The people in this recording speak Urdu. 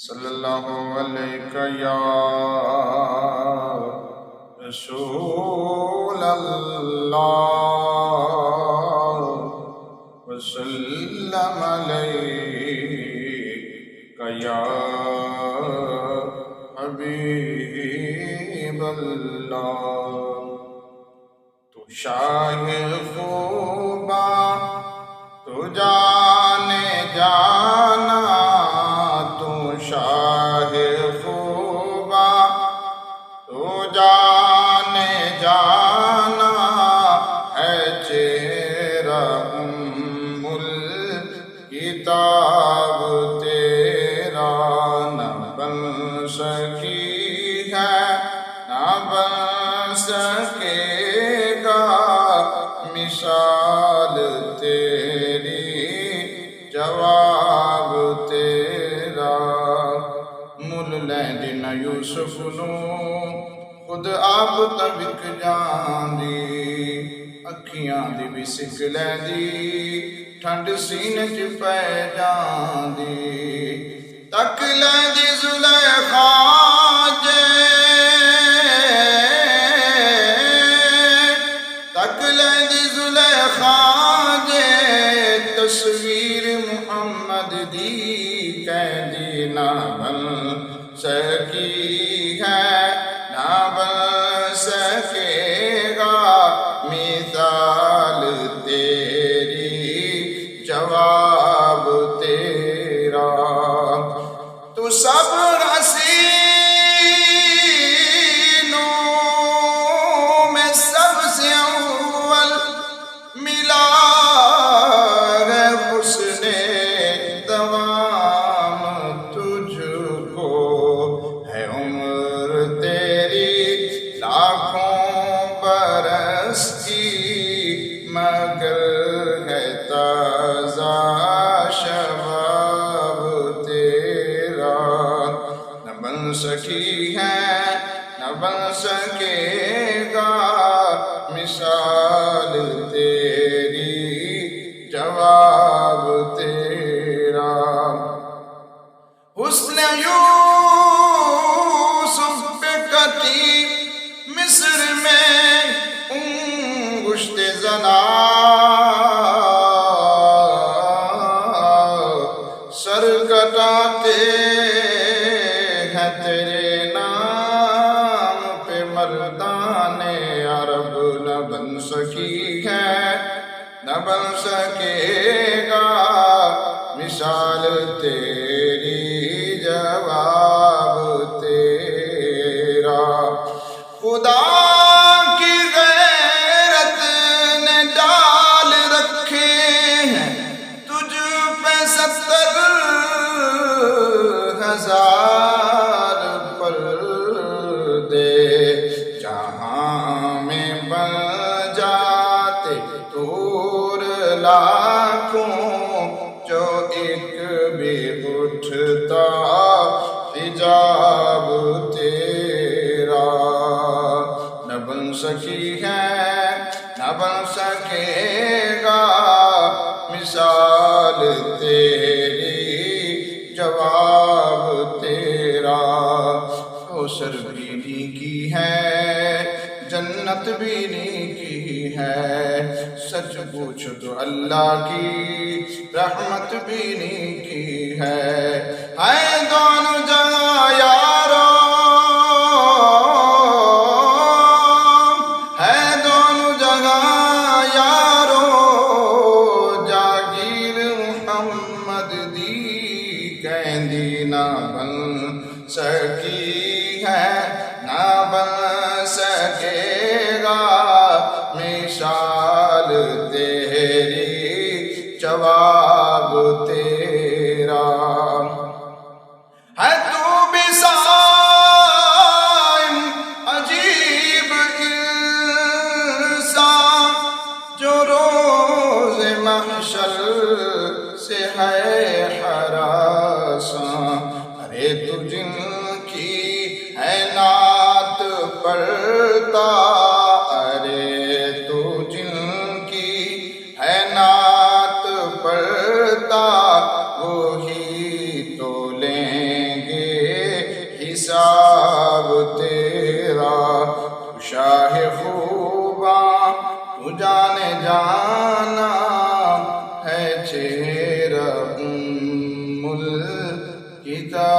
صلی اللہ علیہ یا رسول اللہ وسلم علیہ یا حبیب اللہ۔ تو شاہ خوبا تو جانے جانا، تو شاہ خوبا تو جانے جانا، ہے چہرہ ام الکتاب تیرا، نہ بن سکی ہے نہ بن سکے گا مثال تیری، جواب تیرا۔ مل لیندی یوسف نو خود آپ تبک جاندی، اکھیاں دی بھی سکھ لیندی ٹھنڈ سینے چ پہ جاندی، تک لیندی زلیخا جے، تک لیندی زلیخا جے، تصویر محمد دی کہندی نہ بن سکی ہے نہ بن سکے گا مثال تیری، جواب تیرا۔ تو سب حسینوں میں سب سے اول ملا ہے حسن دوام تجھ کو، ہے عمر تیری لاکھوں برس کی، مگر ہے تازہ شباب تیرا۔ نہ بن سکی ہے نہ بن سکے گا مثال تیری، جواب تیرا۔ حسن یوسف پہ کٹی مصر میں انگشت زنا، سر کٹاتے ہیں تیرے نام پہ مردان عرب، نہ بن سکی ہے نہ بن سکے گا مثال تیری، جواب تیرا۔ خدا کی غیرت نے ڈال رکھے ہیں تجھ پہ 70,000 پردے، جہاں میں بن جاتے طور لاکھوں، جو ایک بھی اٹھتا حجاب تیرا۔ نہ بن سکی ہے نہ بن سکے گا مثال تیری، جواب تیرا۔ کوثر بھی نیکی ہے جنت بھی نیکی ہے، سچ پوچھ تو اللہ کی رحمت بھی نیکی ہے دونوں جگہ یارو، ہے دونوں جگہ یارو، جاگیر محمد دی کہندی نہ بن سکی ہے نہ بن سکے گا مثال تیری، جواب تیرا۔ ہے تو بھی صائم عجیب انسان، جو روز محشر سے ہے ہراساں، ارے تو جن کی ہے نعت پڑھتا، ارے تو جن کی ہے نعت پڑھتا، وہی تو لیں گے حساب تیرا، تو شاہ خوباں تو جانے جانا ہے، چہرہ الکتاب